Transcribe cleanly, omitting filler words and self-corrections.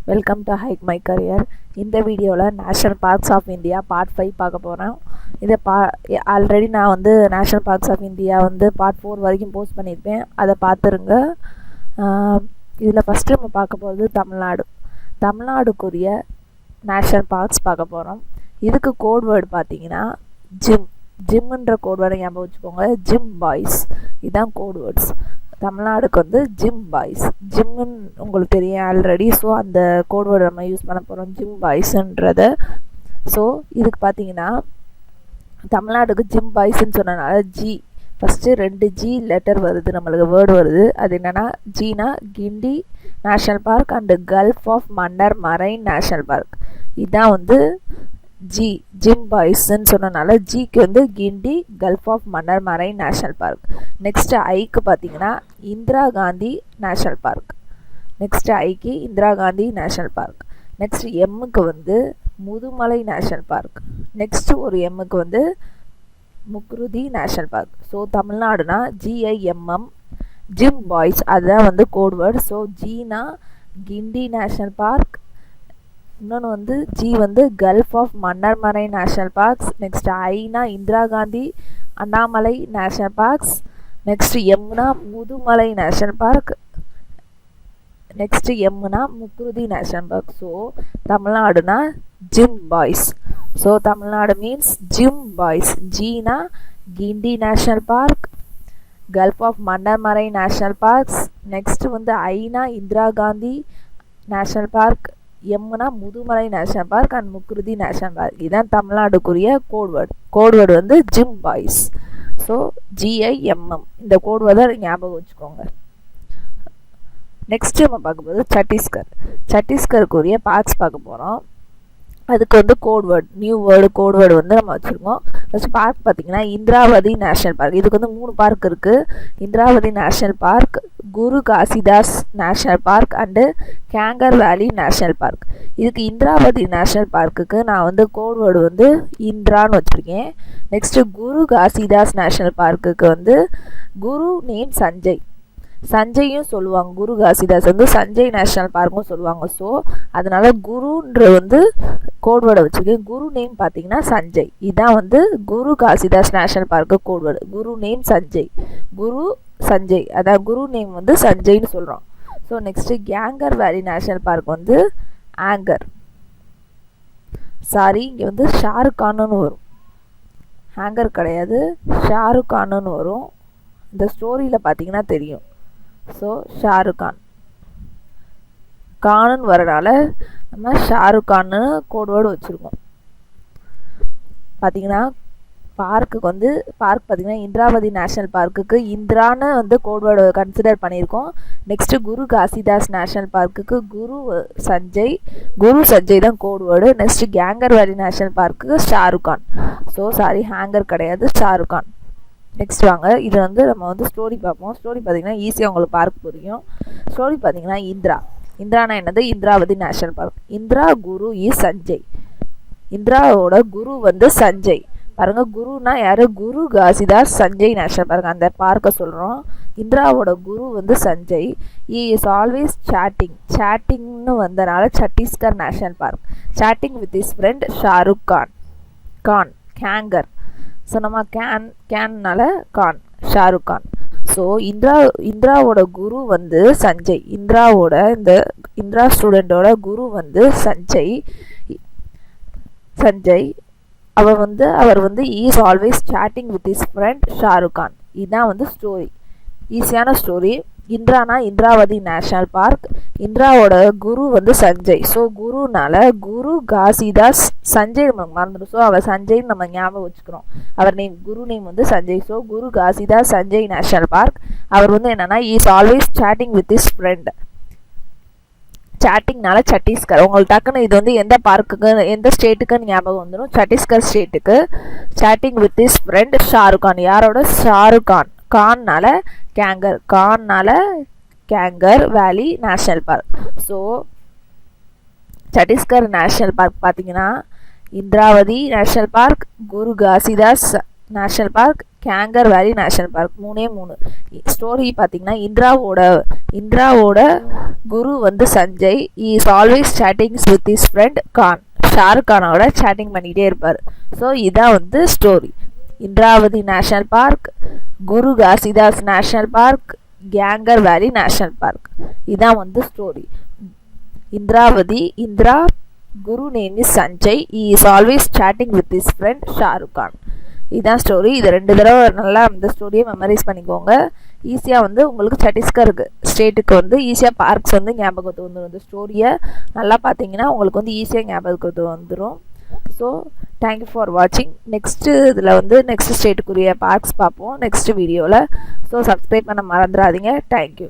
Welcome to hike my career. இந்த வீடியோவில் national parks of India part 5 பார்க்க போகிறோம். இதை ஆல்ரெடி நான் வந்து நேஷ்னல் பார்க்ஸ் ஆஃப் இந்தியா வந்து பார்ட் 4 வரைக்கும் போஸ்ட் பண்ணியிருப்பேன், அதை பார்த்துருங்க. இதில் ஃபஸ்ட்டு நம்ம பார்க்க போகிறது தமிழ்நாடுக்குரிய நேஷ்னல் பார்க்ஸ் பார்க்க போகிறோம். இதுக்கு கோட் வேர்டு பார்த்தீங்கன்னா ஜிம்முன்ற கோட் வேர்டை ஞாபகம் வச்சுக்கோங்க. ஜிம் பாய்ஸ் இதுதான் கோட் வேர்ட்ஸ். தமிழ்நாடுக்கு வந்து ஜிம் பாய்ஸ், ஜிம்முன்னு உங்களுக்கு தெரியும் ஆல்ரெடி. ஸோ அந்த கோட் வேர்டு நம்ம யூஸ் பண்ண போகிறோம், ஜிம் பாய்ஸுன்றத. ஸோ இதுக்கு பார்த்தீங்கன்னா தமிழ்நாடுக்கு ஜிம் பாய்ஸ்ன்னு சொன்னனால ஃபஸ்ட்டு 2 ஜி லெட்டர் வருது, நம்மளுக்கு வேர்டு வருது. அது என்னென்னா ஜீனா Guindy national park and Gulf of Mannar marine national park. இதுதான் வந்து ஜிம் பாய்ஸ்ன்னு சொன்னனால ஜிக்கு வந்து Guindy Gulf of Mannar marine national park. Next ஐக்கு பார்த்தீங்கன்னா Indira Gandhi national park. Next ஐக்கு Indira Gandhi national park. Next எம்முக்கு வந்து முதுமலை நேஷ்னல் பார்க். நெக்ஸ்ட் ஒரு எம்முக்கு வந்து முக்ருதி நேஷ்னல் பார்க். ஸோ தமிழ்நாடுனா GIMM ஜிம் பாய்ஸ், அதுதான் வந்து கோட் வேர்டு. ஸோ ஜீனா கிண்டி நேஷ்னல் பார்க், இன்னொன்று வந்து ஜி வந்து gulf of Mannar marine national parks. Next ஐனா Indira Gandhi Annamalai national parks. Next எம்னா முதுமலை நேஷ்னல் பார்க். நெக்ஸ்ட் எம்னா முக்ருதி நேஷ்னல் பார்க். ஸோ தமிழ்நாடுனா gym boys. So Tamil Nadu means gym boys. ஜீனா Guindy national park, gulf of Mannar marine national parks. Next வந்து ஐனா இந்திரா காந்தி நேஷ்னல் பார்க், எம்னா Mudumalai national park and Mukurthi national park. இதுதான் தமிழ்நாடுக்குரிய கோட் வேர்டு வந்து ஜிம் பாய்ஸ். ஸோ GIMM இந்த கோட் வேர்டை ஞாபகம் வச்சுக்கோங்க. நெக்ஸ்ட் நம்ம பார்க்க போகிறது சத்தீஸ்கருக்குரிய பார்க்ஸ் பார்க்க போகிறோம். அதுக்கு வந்து கோட் வேர்டு வந்து நம்ம வச்சுருக்கோம். ஃபஸ்ட்டு பார்க் பார்த்தீங்கன்னா இந்திராவதி நேஷ்னல் பார்க். இதுக்கு வந்து 3 பார்க் இருக்குது. Indravati national park, Guru Ghasidas national park and Kanger valley national park. இதுக்கு இந்திராவதி நேஷ்னல் பார்க்குக்கு நான் வந்து கோட் வேர்டு வந்து இந்திரான்னு வச்சுருக்கேன். நெக்ஸ்ட்டு குரு காசிதாஸ் நேஷ்னல் பார்க்குக்கு வந்து குரு நேம் சஞ்சயும் சொல்லுவாங்க. குரு காசிதாஸ் வந்து சஞ்சய் நேஷ்னல் பார்க்கும் சொல்லுவாங்க. ஸோ அதனால குருன்ற வந்து கோட் வேர்டை வச்சுருக்கேன். குரு நேம் பார்த்தீங்கன்னா சஞ்சய். இதுதான் வந்து குரு காசிதாஸ் நேஷ்னல் பார்க்கு code word. Guru name Sanjay, அதாவது குரு நேம் வந்து சஞ்சய்னு சொல்கிறோம். So next கேங்கர் valley national park வந்து இங்கே வந்து ஷாருக் கான்னு வரும், ஹேங்கர் கிடையாது, ஷாருக் கான்னு வரும். இந்த ஸ்டோரியில் பார்த்தீங்கன்னா தெரியும். ஸோ ஷாருக் கான்னு வரனால நம்ம ஷாருக் கான்னு கோட் வேர்டு வச்சுருக்கோம். பார்த்தீங்கன்னா பார்க் பார்த்தீங்கன்னா இந்திராவதி நேஷ்னல் பார்க்குக்கு இந்திரான்னு வந்து கோட் வேர்டு கன்சிடர் பண்ணியிருக்கோம். நெக்ஸ்ட்டு குரு காசிதாஸ் நேஷ்னல் பார்க்குக்கு குரு சஞ்சய் தான் code word. Next கேங்கர் valley national பார்க்குக்கு ஷாருக் கான். ஸோ ஹேங்கர் கிடையாது, ஷாருக் கான். நெக்ஸ்ட் வாங்க, இது வந்து நம்ம வந்து ஸ்டோரி பார்ப்போம். ஸ்டோரி பார்த்தீங்கன்னா ஈஸியாக உங்களுக்கு பார்க்க புரியும். ஸ்டோரி பார்த்தீங்கன்னா இந்திரானா என்னது? Indravati national park. Indira guru is Sanjay. இந்திராவோட குரு வந்து சஞ்சய். பாருங்க, குருனா யாரு? குரு காசிதாஸ் சஞ்சய் நேஷ்னல் பார்க், அந்த பார்க்கை சொல்கிறோம். இந்திராவோட குரு வந்து சஞ்சய். இஸ் ஆல்வேஸ் சேட்டிங்னு வந்தனால Chhattisgarh national park. Chatting with is friend Shahrukh Khan Kanger. So நம்ம கேன்னால ஷாருக் கான். ஸோ இந்திராவோட குரு வந்து சஞ்சய். இந்திரா ஸ்டூடெண்டோட குரு வந்து சஞ்சய். அவர் வந்து his always chatting with is friend Shahrukh Khan. இதுதான் வந்து ஸ்டோரி, ஈஸியான ஸ்டோரி. இந்திரானா இந்திராவதி நேஷ்னல் பார்க், இந்திராவோட குரு வந்து சஞ்சய். ஸோ குருனால குரு காசிதாஸ் சஞ்சய் நமக்கு மறந்துடும். ஸோ அவர் சஞ்சய்னு நம்ம ஞாபகம் வச்சுக்கிறோம். குரு நேம் வந்து Sanjay. So Guru Ghasidas Sanjay national park. அவர் வந்து என்னன்னா his always chatting with is friend. சேட்டிங்னால சத்தீஸ்கர். உங்களுக்கு டக்குன்னு இது வந்து எந்த பார்க்குக்கு எந்த ஸ்டேட்டுக்குன்னு ஞாபகம் வந்துடும். சத்தீஸ்கர் ஸ்டேட்டுக்கு. Chatting with is friend Shahrukh Khan. யாரோட? ஷாருக் கான். கான்னால Kanger valley national park. So Chhattisgarh national park பார்த்தீங்கன்னா Indravati national park, Guru Ghasidas national park, Kanger valley national park. 3 story பார்த்தீங்கன்னா இந்திராவோட குரு வந்து Sanjay is always chattings with his friend Khan. Shahrukh கானோட சேட்டிங் பண்ணிகிட்டே இருப்பார். ஸோ இதான் வந்து story. Indravati national park, Guru Ghasidas national park, Kanger valley national park. இதான் வந்து ஸ்டோரி. இந்திரா குரு name is Sanjay is always chatting with his friend Shahrukh Khan. இதுதான் ஸ்டோரி. இது 2 தடவை நல்லா இந்த ஸ்டோரியை மெமரைஸ் பண்ணிக்கோங்க. ஈஸியாக வந்து உங்களுக்கு சத்தீஸ்கருக்கு ஸ்டேட்டுக்கு வந்து ஈஸியாக பார்க்ஸ் வந்து ஞாபகத்து வந்துடும். இந்த ஸ்டோரியை நல்லா பார்த்தீங்கன்னா உங்களுக்கு வந்து ஈஸியாக ஞாபகத்து வந்துடும். ஸோ தேங்க்யூ ஃபார் வாட்சிங். நெக்ஸ்ட்டு இதில் வந்து நெக்ஸ்ட் ஸ்டேட்டுக்குரிய பார்க்ஸ் பார்ப்போம் நெக்ஸ்ட் வீடியோவில். ஸோ சப்ஸ்கிரைப் பண்ண மறந்துடாதீங்க. தேங்க்யூ.